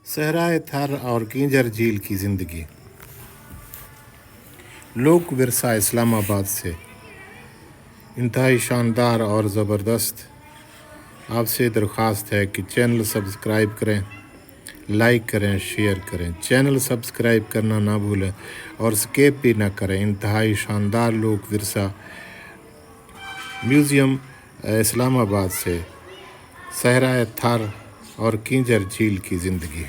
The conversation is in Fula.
सहराए थर और कींजर झील की ज़िंदगी। लोक विरसा इस्लामाबाद से इंतहाई शानदार और ज़बरदस्त। आपसे दरख्वास्त है कि चैनल सब्सक्राइब करें, लाइक करें, शेयर करें। चैनल सब्सक्राइब करना ना भूलें और स्किप भी ना करें। इंतहाई शानदार लोक विरसा म्यूज़ियम इस्लामाबाद से सहराए थर और कींजर झील की ज़िंदगी।